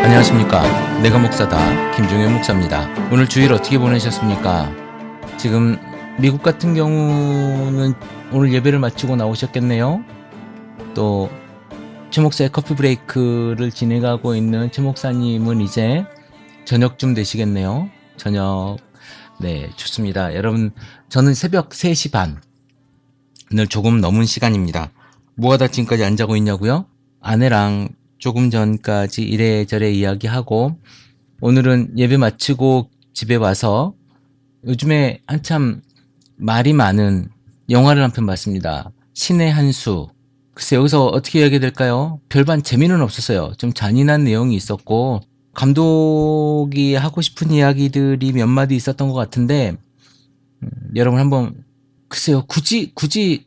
안녕하십니까. 내가 목사다 김종현 목사입니다. 오늘 주일 어떻게 보내셨습니까? 지금 미국 같은 경우는 오늘 예배를 마치고 나오셨겠네요. 또 최 목사의 커피 브레이크를 진행하고 있는 최 목사님은 이제 저녁쯤 되시겠네요. 저녁. 네, 좋습니다. 여러분, 저는 새벽 3시 반을 조금 넘은 시간입니다. 뭐하다 지금까지 안 자고 있냐고요? 아내랑 조금 전까지 이래저래 이야기하고, 오늘은 예배 마치고 집에 와서 요즘에 한참 말이 많은 영화를 한 편 봤습니다. 신의 한 수. 글쎄, 여기서 어떻게 이야기해야 될까요? 별반 재미는 없었어요. 좀 잔인한 내용이 있었고, 감독이 하고 싶은 이야기들이 몇 마디 있었던 것 같은데, 여러분 한번, 글쎄요, 굳이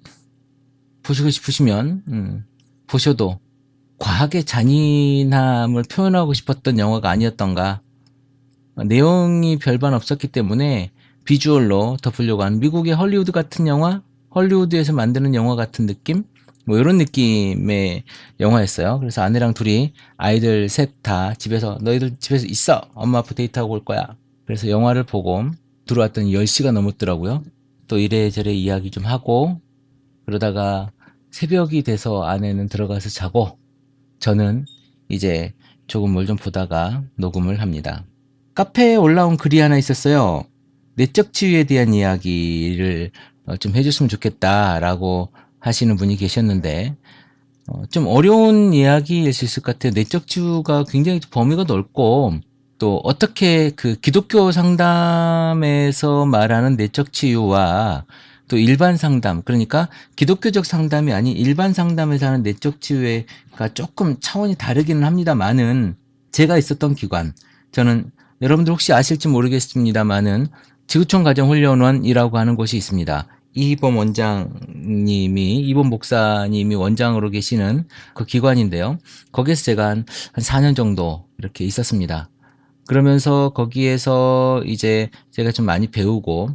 보시고 싶으시면, 보셔도 과하게 잔인함을 표현하고 싶었던 영화가 아니었던가. 내용이 별반 없었기 때문에 비주얼로 덮으려고 한 미국의 헐리우드 같은 영화, 헐리우드에서 만드는 영화 같은 느낌? 뭐 이런 느낌의 영화였어요. 그래서 아내랑 둘이 아이들 셋 다 집에서, 너희들 집에서 있어, 엄마 아빠 데이트하고 올 거야. 그래서 영화를 보고 들어왔더니 10시가 넘었더라고요. 또 이래저래 이야기 좀 하고, 그러다가 새벽이 돼서 아내는 들어가서 자고, 저는 이제 조금 뭘 좀 보다가 녹음을 합니다. 카페에 올라온 글이 하나 있었어요. 내적 치유에 대한 이야기를 좀 해줬으면 좋겠다라고 하시는 분이 계셨는데, 좀 어려운 이야기일 수 있을 것 같아요. 내적 치유가 굉장히 범위가 넓고, 또 어떻게 그 기독교 상담에서 말하는 내적 치유와 또 일반 상담, 그러니까 기독교적 상담이 아닌 일반 상담에서 하는 내적 치유가 조금 차원이 다르기는 합니다만은, 제가 있었던 기관, 저는 여러분들 혹시 아실지 모르겠습니다만은 지구촌 가정훈련원이라고 하는 곳이 있습니다. 이범 목사님이 원장으로 계시는 그 기관인데요. 거기에서 제가 한 4년 정도 이렇게 있었습니다. 그러면서 거기에서 이제 제가 좀 많이 배우고,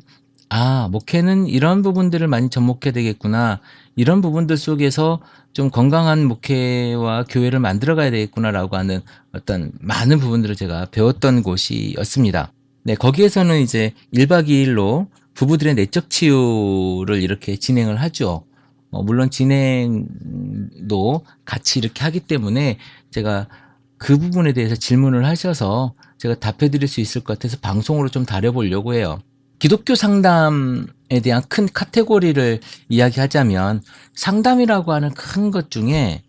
목회는 이런 부분들을 많이 접목해야 되겠구나. 이런 부분들 속에서 좀 건강한 목회와 교회를 만들어 가야 되겠구나라고 하는 어떤 많은 부분들을 제가 배웠던 곳이었습니다. 네, 거기에서는 이제 1박 2일로 부부들의 내적 치유를 이렇게 진행을 하죠. 물론 진행도 같이 이렇게 하기 때문에 제가 그 부분에 대해서 질문을 하셔서 제가 답해 드릴 수 있을 것 같아서 방송으로 좀 다뤄보려고 해요. 기독교 상담에 대한 큰 카테고리를 이야기하자면, 상담이라고 하는 큰 것 중에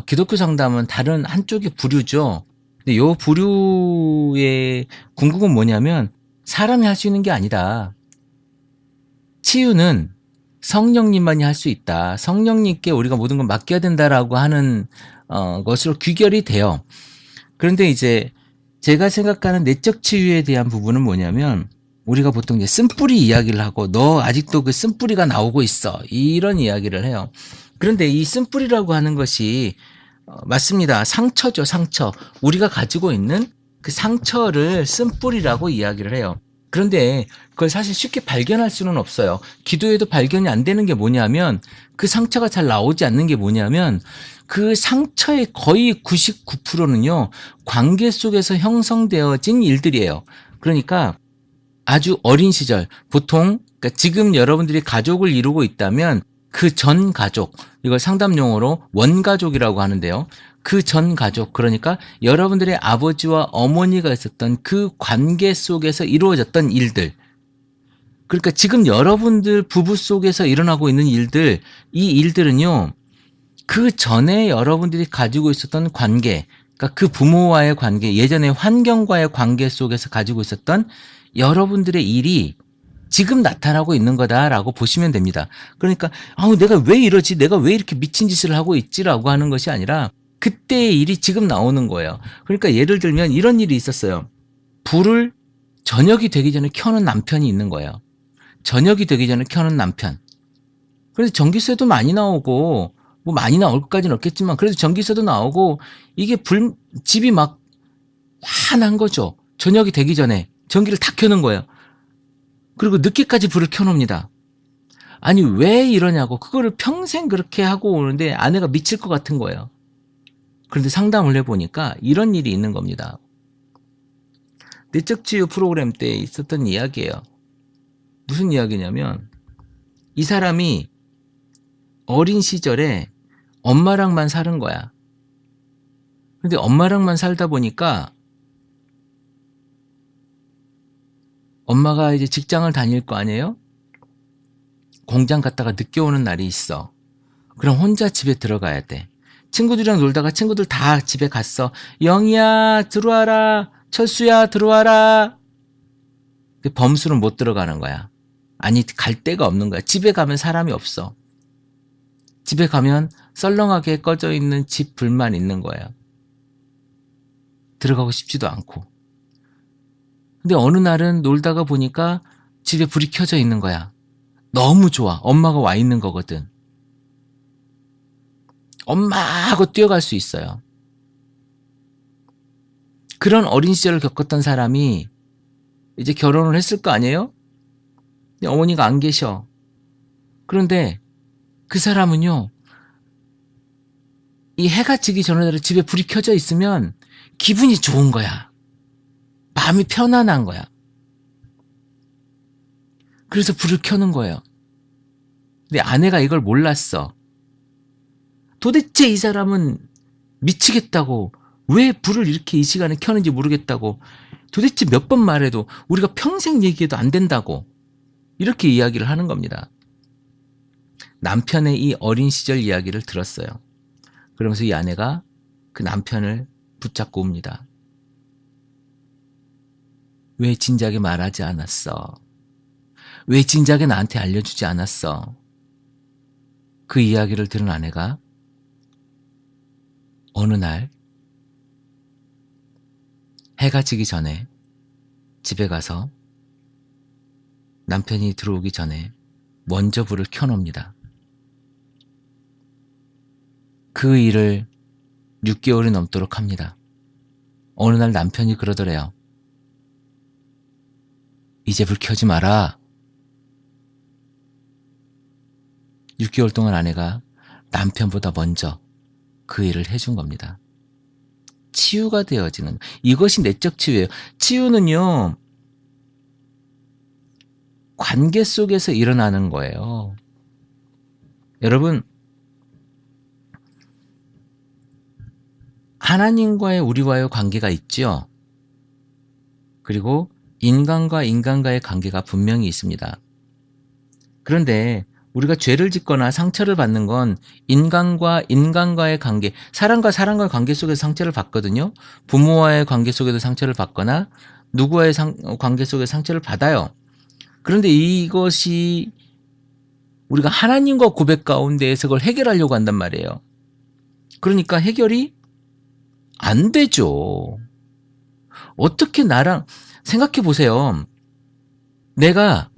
기독교 상담은 다른 한쪽의 부류죠. 근데 요 부류의 궁극은 뭐냐면, 사람이 할 수 있는 게 아니다. 치유는 성령님만이 할 수 있다. 성령님께 우리가 모든 걸 맡겨야 된다라고 하는 것으로 귀결이 돼요. 그런데 이제 제가 생각하는 내적 치유에 대한 부분은 뭐냐면, 우리가 보통 이제 쓴뿌리 이야기를 하고, 너 아직도 그 쓴뿌리가 나오고 있어, 이런 이야기를 해요. 그런데 이 쓴뿌리라고 하는 것이 맞습니다. 상처죠, 상처. 우리가 가지고 있는 그 상처를 쓴뿌리라고 이야기를 해요. 그런데 그걸 사실 쉽게 발견할 수는 없어요. 기도에도 발견이 안 되는 게 뭐냐면, 그 상처가 잘 나오지 않는 게 뭐냐면, 그 상처의 거의 99%는요, 관계 속에서 형성되어진 일들이에요. 그러니까 아주 어린 시절, 보통 그러니까 지금 여러분들이 가족을 이루고 있다면 그 전 가족, 이걸 상담 용어로 원가족이라고 하는데요. 그 전 가족, 그러니까 여러분들의 아버지와 어머니가 있었던 그 관계 속에서 이루어졌던 일들, 그러니까 지금 여러분들 부부 속에서 일어나고 있는 일들, 이 일들은요, 그 전에 여러분들이 가지고 있었던 관계, 그러니까 그 부모와의 관계, 예전의 환경과의 관계 속에서 가지고 있었던 여러분들의 일이 지금 나타나고 있는 거다라고 보시면 됩니다. 그러니까 내가 왜 이러지? 내가 왜 이렇게 미친 짓을 하고 있지라고 하는 것이 아니라 그때의 일이 지금 나오는 거예요. 그러니까 예를 들면 이런 일이 있었어요. 불을 저녁이 되기 전에 켜는 남편이 있는 거예요. 저녁이 되기 전에 켜는 남편. 그래서 전기세도 많이 나오고, 뭐 많이 나올 것까지는 없겠지만 그래도 전기세도 나오고, 이게 집이 막 환한 거죠. 저녁이 되기 전에 전기를 다 켜는 거예요. 그리고 늦게까지 불을 켜놓습니다. 아니 왜 이러냐고, 그거를 평생 그렇게 하고 오는데 아내가 미칠 것 같은 거예요. 그런데 상담을 해보니까 이런 일이 있는 겁니다. 내적 치유 프로그램 때 있었던 이야기예요. 무슨 이야기냐면 이 사람이 어린 시절에 엄마랑만 사는 거야. 근데 엄마랑만 살다 보니까 엄마가 이제 직장을 다닐 거 아니에요? 공장 갔다가 늦게 오는 날이 있어. 그럼 혼자 집에 들어가야 돼. 친구들이랑 놀다가 친구들 다 집에 갔어. 영희야 들어와라. 철수야 들어와라. 범수는 못 들어가는 거야. 아니 갈 데가 없는 거야. 집에 가면 사람이 없어. 집에 가면 썰렁하게 꺼져 있는 집 불만 있는 거예요. 들어가고 싶지도 않고. 근데 어느 날은 놀다가 보니까 집에 불이 켜져 있는 거야. 너무 좋아. 엄마가 와 있는 거거든. 엄마 하고 뛰어갈 수 있어요. 그런 어린 시절을 겪었던 사람이 이제 결혼을 했을 거 아니에요? 근데 어머니가 안 계셔. 그런데 그 사람은요, 이 해가 지기 전에 집에 불이 켜져 있으면 기분이 좋은 거야. 마음이 편안한 거야. 그래서 불을 켜는 거예요. 근데 아내가 이걸 몰랐어. 도대체 이 사람은 미치겠다고, 왜 불을 이렇게 이 시간에 켜는지 모르겠다고, 도대체 몇 번 말해도 우리가 평생 얘기해도 안 된다고 이렇게 이야기를 하는 겁니다. 남편의 이 어린 시절 이야기를 들었어요. 그러면서 이 아내가 그 남편을 붙잡고 옵니다. 왜 진작에 말하지 않았어? 왜 진작에 나한테 알려주지 않았어? 그 이야기를 들은 아내가 어느 날 해가 지기 전에 집에 가서 남편이 들어오기 전에 먼저 불을 켜놓습니다. 그 일을 6개월이 넘도록 합니다. 어느 날 남편이 그러더래요. 이제 불 켜지 마라. 6개월 동안 아내가 남편보다 먼저 그 일을 해준 겁니다. 치유가 되어지는, 이것이 내적 치유예요. 치유는요, 관계 속에서 일어나는 거예요. 여러분, 하나님과의 우리와의 관계가 있죠. 그리고 인간과 인간과의 관계가 분명히 있습니다. 그런데 우리가 죄를 짓거나 상처를 받는 건 인간과 인간과의 관계, 사람과 사람과의 관계 속에서 상처를 받거든요. 부모와의 관계 속에서 상처를 받거나 누구와의 관계 속에서 상처를 받아요. 그런데 이것이 우리가 하나님과 고백 가운데에서 그걸 해결하려고 한단 말이에요. 그러니까 해결이 안 되죠. 어떻게 나랑, 생각해 보세요. 내가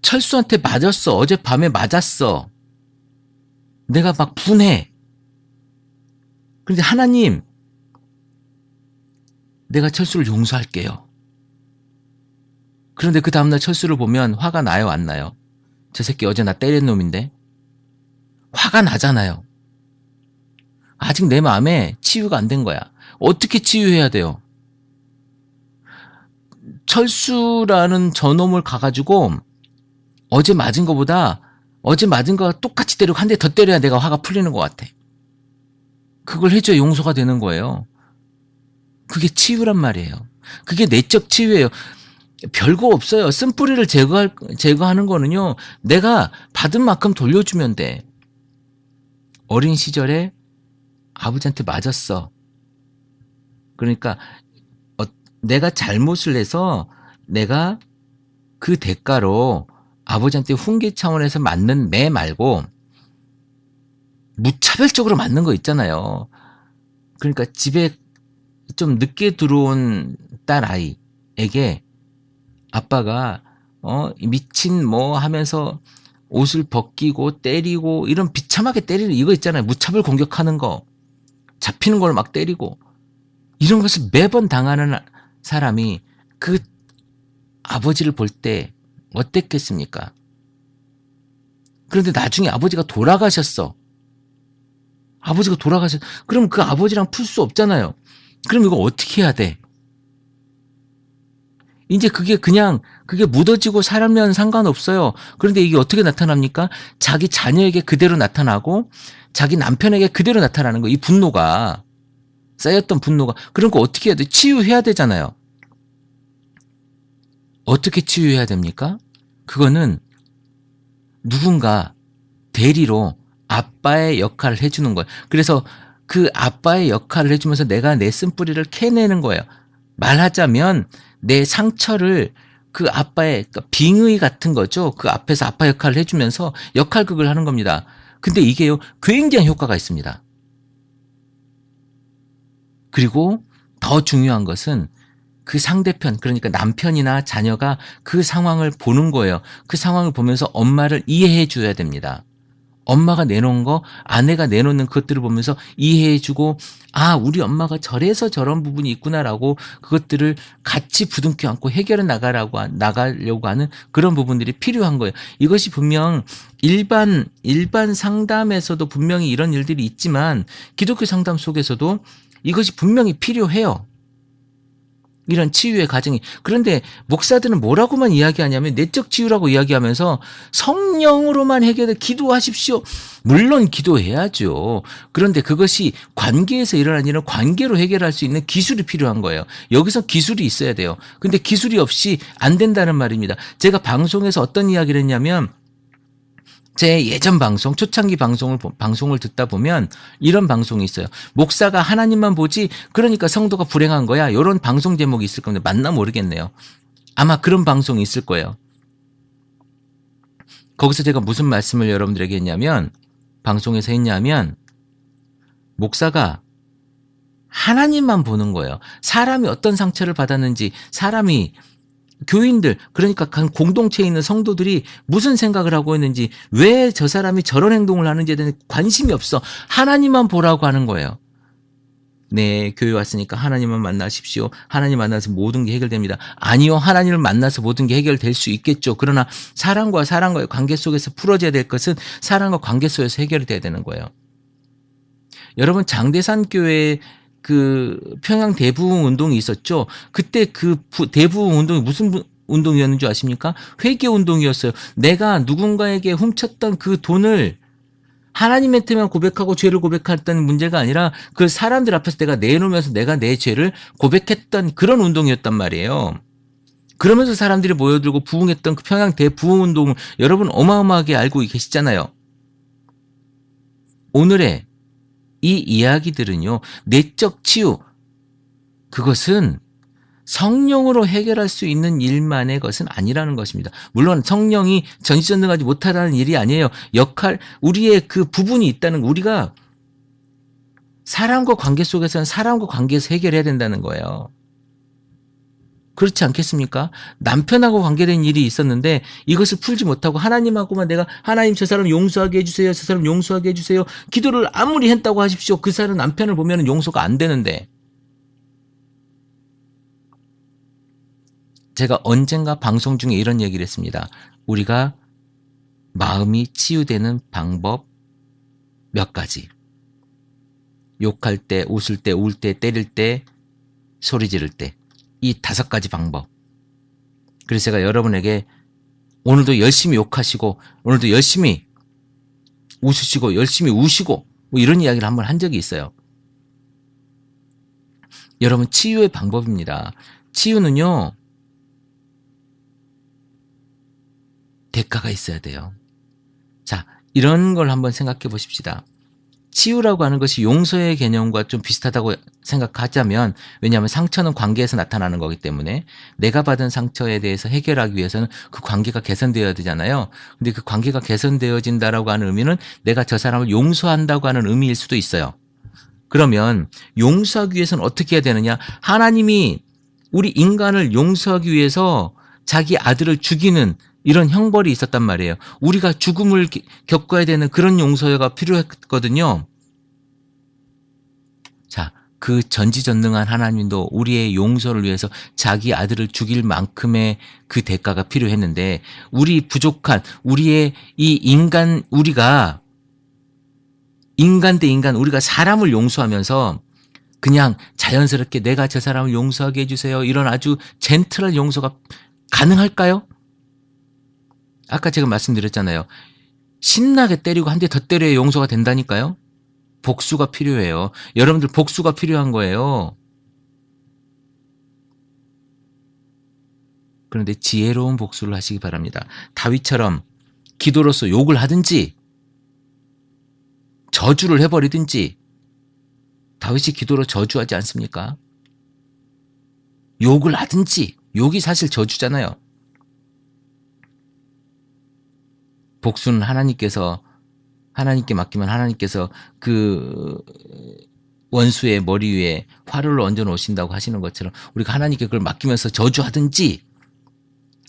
철수한테 맞았어. 어젯밤에 맞았어. 내가 막 분해. 그런데 하나님, 내가 철수를 용서할게요. 그런데 그 다음날 철수를 보면 화가 나요, 안 나요? 저 새끼 어제 나 때린 놈인데? 화가 나잖아요. 아직 내 마음에 치유가 안 된 거야. 어떻게 치유해야 돼요? 철수라는 저놈을 가가지고 어제 맞은 거보다 어제 맞은 거와 똑같이 때리고 한 대 더 때려야 내가 화가 풀리는 것 같아. 그걸 해줘야 용서가 되는 거예요. 그게 치유란 말이에요. 그게 내적 치유예요. 별거 없어요. 쓴뿌리를 제거하는 거는요, 내가 받은 만큼 돌려주면 돼. 어린 시절에 아버지한테 맞았어. 그러니까 내가 잘못을 해서 내가 그 대가로 아버지한테 훈계 차원에서 맞는 매 말고 무차별적으로 맞는 거 있잖아요. 그러니까 집에 좀 늦게 들어온 딸 아이에게 아빠가 미친 뭐 하면서 옷을 벗기고 때리고 이런 비참하게 때리는 이거 있잖아요. 무차별 공격하는 거, 잡히는 걸 막 때리고 이런 것을 매번 당하는 사람이 그 아버지를 볼 때 어땠겠습니까? 그런데 나중에 아버지가 돌아가셨어. 아버지가 돌아가셨, 그럼 그 아버지랑 풀 수 없잖아요. 그럼 이거 어떻게 해야 돼? 이제 그게 묻어지고 살면 상관없어요. 그런데 이게 어떻게 나타납니까? 자기 자녀에게 그대로 나타나고 자기 남편에게 그대로 나타나는 거. 이 분노가, 쌓였던 분노가. 그런 거 어떻게 해야 돼? 치유해야 되잖아요. 어떻게 치유해야 됩니까? 그거는 누군가 대리로 아빠의 역할을 해주는 거예요. 그래서 그 아빠의 역할을 해주면서 내가 내 쓴뿌리를 캐내는 거예요. 말하자면 내 상처를 그 아빠의, 그러니까 빙의 같은 거죠. 그 앞에서 아빠 역할을 해주면서 역할극을 하는 겁니다. 근데 이게요, 굉장히 효과가 있습니다. 그리고 더 중요한 것은 그 상대편, 그러니까 남편이나 자녀가 그 상황을 보는 거예요. 그 상황을 보면서 엄마를 이해해 줘야 됩니다. 엄마가 내놓은 거, 아내가 내놓는 것들을 보면서 이해해주고, 아, 우리 엄마가 저래서 저런 부분이 있구나라고 그것들을 같이 부둥켜 안고 해결해 나가려고 하는 그런 부분들이 필요한 거예요. 이것이 분명 일반 상담에서도 분명히 이런 일들이 있지만 기독교 상담 속에서도 이것이 분명히 필요해요. 이런 치유의 과정이. 그런데 목사들은 뭐라고만 이야기하냐면 내적 치유라고 이야기하면서 성령으로만 해결해 기도하십시오. 물론 기도해야죠. 그런데 그것이 관계에서 일어나는 일은 관계로 해결할 수 있는 기술이 필요한 거예요. 여기서 기술이 있어야 돼요. 근데 기술이 없이 안 된다는 말입니다. 제가 방송에서 어떤 이야기를 했냐면 제 예전 방송, 초창기 방송을 듣다 보면 이런 방송이 있어요. 목사가 하나님만 보지, 그러니까 성도가 불행한 거야. 이런 방송 제목이 있을 건데, 맞나 모르겠네요. 아마 그런 방송이 있을 거예요. 거기서 제가 무슨 말씀을 여러분들에게 했냐면, 방송에서 했냐면, 목사가 하나님만 보는 거예요. 사람이 어떤 상처를 받았는지, 사람이 교인들, 그러니까 공동체에 있는 성도들이 무슨 생각을 하고 있는지, 왜 저 사람이 저런 행동을 하는지에 대한 관심이 없어. 하나님만 보라고 하는 거예요. 네, 교회 왔으니까 하나님만 만나십시오. 하나님 만나서 모든 게 해결됩니다. 아니요, 하나님을 만나서 모든 게 해결될 수 있겠죠. 그러나 사람과 사람과의 관계 속에서 풀어져야 될 것은 사람과 관계 속에서 해결이 돼야 되는 거예요. 여러분, 장대산 교회 그 평양 대부흥 운동이 있었죠. 그때 그 대부흥 운동이 무슨 운동이었는 줄 아십니까? 회개 운동이었어요. 내가 누군가에게 훔쳤던 그 돈을 하나님한테만 고백하고 죄를 고백했던 문제가 아니라 그 사람들 앞에서 내가 내놓으면서 내가 내 죄를 고백했던 그런 운동이었단 말이에요. 그러면서 사람들이 모여들고 부흥했던 그 평양 대부흥 운동을 여러분 어마어마하게 알고 계시잖아요. 오늘의 이 이야기들은요, 내적 치유, 그것은 성령으로 해결할 수 있는 일만의 것은 아니라는 것입니다. 물론 성령이 전지전능하지 못하다는 일이 아니에요. 우리의 그 부분이 있다는, 우리가 사람과 관계 속에서는 사람과 관계에서 해결해야 된다는 거예요. 그렇지 않겠습니까? 남편하고 관계된 일이 있었는데 이것을 풀지 못하고 하나님하고만 내가, 하나님 저 사람 용서하게 해주세요. 저 사람 용서하게 해주세요. 기도를 아무리 했다고 하십시오. 그 사람 남편을 보면 용서가 안 되는데. 제가 언젠가 방송 중에 이런 얘기를 했습니다. 우리가 마음이 치유되는 방법 몇 가지. 욕할 때, 웃을 때, 울 때, 때릴 때, 소리 지를 때. 이 5가지 방법. 그래서 제가 여러분에게 오늘도 열심히 욕하시고, 오늘도 열심히 웃으시고, 열심히 우시고, 뭐 이런 이야기를 한번 한 적이 있어요. 여러분, 치유의 방법입니다. 치유는요, 대가가 있어야 돼요. 자, 이런 걸 한번 생각해 보십시다. 치유라고 하는 것이 용서의 개념과 좀 비슷하다고 생각하자면, 왜냐하면 상처는 관계에서 나타나는 거기 때문에 내가 받은 상처에 대해서 해결하기 위해서는 그 관계가 개선되어야 되잖아요. 근데 그 관계가 개선되어진다라고 하는 의미는 내가 저 사람을 용서한다고 하는 의미일 수도 있어요. 그러면 용서하기 위해서는 어떻게 해야 되느냐? 하나님이 우리 인간을 용서하기 위해서 자기 아들을 죽이는 이런 형벌이 있었단 말이에요. 우리가 죽음을 겪어야 되는 그런 용서가 필요했거든요. 자, 그 전지전능한 하나님도 우리의 용서를 위해서 자기 아들을 죽일 만큼의 그 대가가 필요했는데, 우리 부족한 우리의 이 인간, 우리가 인간 대 인간, 우리가 사람을 용서하면서 그냥 자연스럽게 내가 저 사람을 용서하게 해주세요, 이런 아주 젠틀한 용서가 가능할까요? 아까 제가 말씀드렸잖아요. 신나게 때리고 한 대 더 때려야 용서가 된다니까요. 복수가 필요해요. 여러분들 복수가 필요한 거예요. 그런데 지혜로운 복수를 하시기 바랍니다. 다윗처럼 기도로서 욕을 하든지 저주를 해버리든지. 다윗이 기도로 저주하지 않습니까? 욕을 하든지. 욕이 사실 저주잖아요. 복수는 하나님께 맡기면 하나님께서 그 원수의 머리 위에 화를 얹어 놓으신다고 하시는 것처럼 우리가 하나님께 그걸 맡기면서 저주하든지,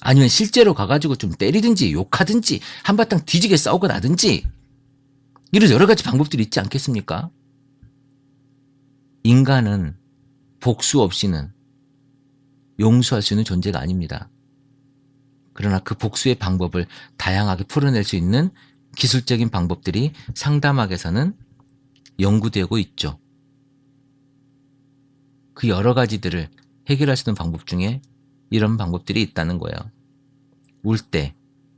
아니면 실제로 가가지고 좀 때리든지 욕하든지 한바탕 뒤지게 싸우고 나든지, 이런 여러 가지 방법들이 있지 않겠습니까? 인간은 복수 없이는 용서할 수 있는 존재가 아닙니다. 그러나 그 복수의 방법을 다양하게 풀어낼 수 있는 기술적인 방법들이 상담학에서는 연구되고 있죠. 그 여러 가지들을 해결할 수 있는 방법 중에 이런 방법들이 있다는 거예요. 울 때,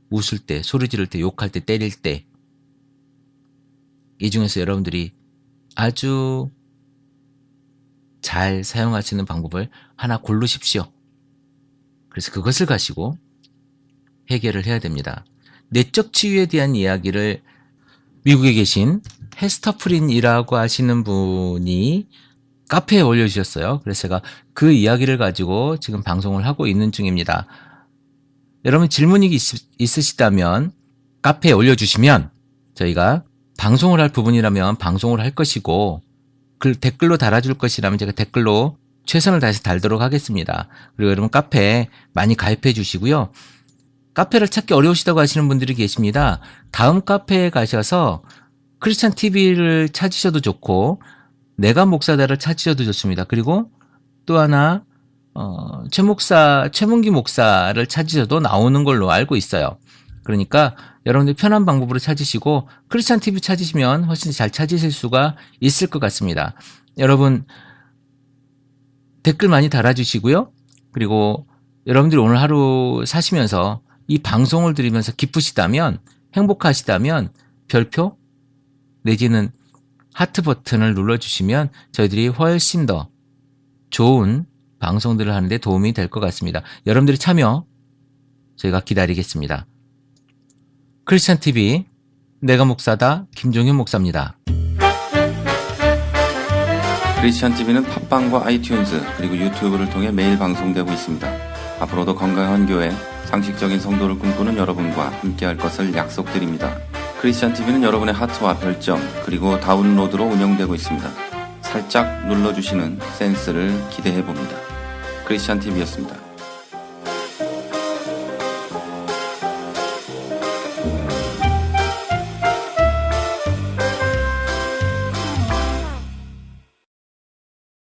웃을 때, 소리 지를 때, 욕할 때, 때릴 때, 이 중에서 여러분들이 아주 잘 사용할 수 있는 방법을 하나 고르십시오. 그래서 그것을 가지고 해결을 해야 됩니다. 내적 치유에 대한 이야기를 미국에 계신 헤스터 프린이라고 하시는 분이 카페에 올려주셨어요. 그래서 제가 그 이야기를 가지고 지금 방송을 하고 있는 중입니다. 여러분 질문이 있으시다면 카페에 올려주시면 저희가 방송을 할 부분이라면 방송을 할 것이고, 글 댓글로 달아줄 것이라면 제가 댓글로 최선을 다해서 달도록 하겠습니다. 그리고 여러분 카페에 많이 가입해 주시고요. 카페를 찾기 어려우시다고 하시는 분들이 계십니다. 다음 카페에 가셔서 크리스찬 TV를 찾으셔도 좋고, 내가 목사다를 찾으셔도 좋습니다. 그리고 또 하나 최문기 목사를 찾으셔도 나오는 걸로 알고 있어요. 그러니까 여러분들 편한 방법으로 찾으시고 크리스찬 TV 찾으시면 훨씬 잘 찾으실 수가 있을 것 같습니다. 여러분 댓글 많이 달아주시고요. 그리고 여러분들이 오늘 하루 사시면서 이 방송을 들으면서 기쁘시다면, 행복하시다면 별표 내지는 하트 버튼을 눌러주시면 저희들이 훨씬 더 좋은 방송들을 하는데 도움이 될 것 같습니다. 여러분들의 참여 저희가 기다리겠습니다. 크리스찬 TV 내가 목사다 김종현 목사입니다. 크리스찬 TV는 팟빵과 아이튠즈 그리고 유튜브를 통해 매일 방송되고 있습니다. 앞으로도 건강한 교회, 상식적인 성도를 꿈꾸는 여러분과 함께할 것을 약속드립니다. 크리스찬 TV는 여러분의 하트와 별점 그리고 다운로드로 운영되고 있습니다. 살짝 눌러주시는 센스를 기대해봅니다. 크리스찬 TV였습니다.